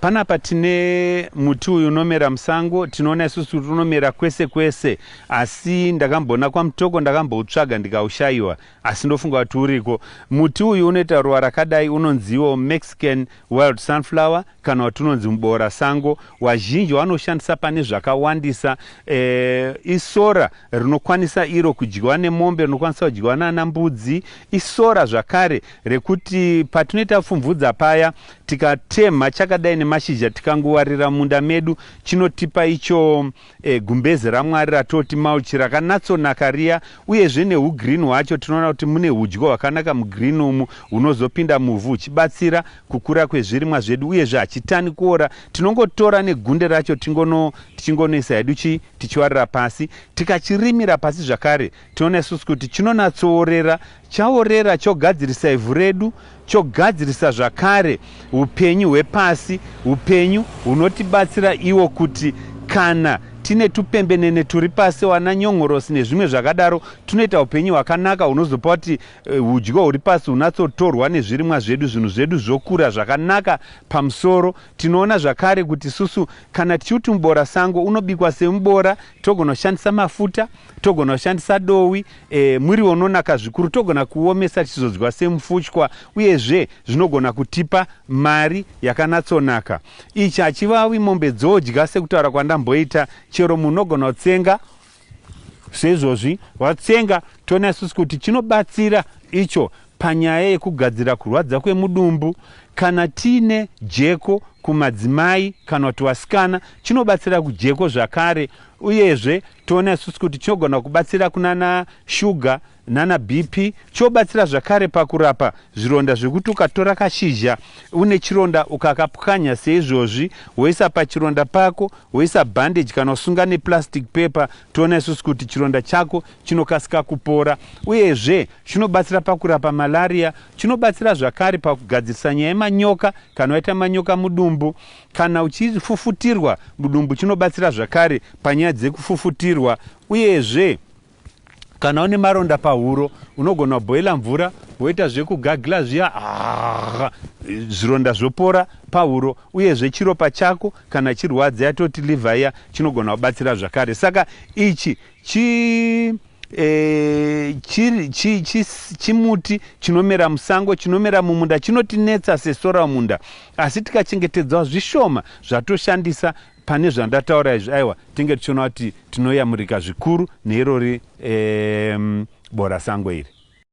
Panapa tine muti uyu unomera musango, tinoona isusu kuti unomera kwese kwese, asi ndakambona kwamutoko ndakamboutsvaga ndikaushayiwa, asi ndofunga kuti uriko. Muti uyu unoita ruva rakadai, unonziwo Mexican wild sunflower kana kuti unonzi muboora sango. Wazhinji vanoshandisa pane zvakawandisa. Isora rinokwanisa iro kudyiwa nemombe, rinokwanisa kudyiwa nana mbudzi. Isora zvakare rekuti patinoita pfumvudza paya tikatema chakadai nemashizha tikangowarira munda medu, chinotipa icho gumbeze raMwari ratoti mulch rakanatsonaka riya, uyezve neugreen hwacho tinoona kuti mune hudyo hwakanaka mugreen umu hunozopinda muvhu uchibatsira kukura kwezvirimwa zvedu, uyezve hachitani kuora. Tinongotora negunde racho tichingonoisa hedu tichiwarira pasi, tikachirimira pasi zvakare tinoona isusu kuti chinonatsoorera, chaorera chogadzirisa ivhu redu, chogadzirisa zvakare upenyu hwepasi, upenyu hunotibatsira iwo kuti kana tine tupembenene turi pasi wana nyongorosi nezvimwe zvakadaro, tunoita upenyu hwakanaka hunozopa kuti hudyo huri pasi hunatsotorwa nezvirimwa zvedu, zvinhu zvedu zvokura zvakanaka pamusoro. Tinoona zvakare kuti susu kana tichiuti muboora sango unobikwa semubora, togona kushandisa mafuta, togona kushandisa dowi, muriwo unonaka zvikuru, togona kuomesa tichizodya semufushwa, uyezve zvinogona kutipa mari yakanatsonaka. Ichi hachivavi mombe dzodya sekutaura kwandamboita, chero munogona kutsenga seizvozvi watsenga. Toona isusu kuti chinobatsira icho panyaya yekugadzira kurwadza kwemudumbu. Kana tiine jeko kumadzimai kana kuti wasikana, chinobatsira kujeko zvakare, uyezve toona isusu kuti chinogona kubatsira kunana shuga nana BP, chobatsira zvakare pakurapa zvironda zvekuti ukatora kashizha une chironda ukakapwanya seizvozvi woisa pachironda pako, woisa bandage kana usunga neplastic paper, toona isusu kuti chironda chako chinokasika kupora. Uyezve chinobatsira pakurapa malaria, chinobatsira zvakare pakugadzirisa nyaya yemanyoka kana waita manyoka mudumbu, kana uchifufutirwa mudumbu chinobatsira zvakare panyaya dzekufufutirwa. Uyezve kana une maronda pahuro unogona kubhoila mvura woita zvekugagila zviya, zvironda zvopora pahuro. Uyezve chiropa chako kana chirwadza yatoti liver iya chinogona kubatsira zvakare. Saka ichi chimuti chinomera musango, chinomera mumunda, chinotinetsa sesora munda, asi tikachengetedzawo zvishoma zvatoshandisa pane zvandataura izvi, aiwa tinge tichiona kuti tinoyamurika zvikuru neirori boora sango iri.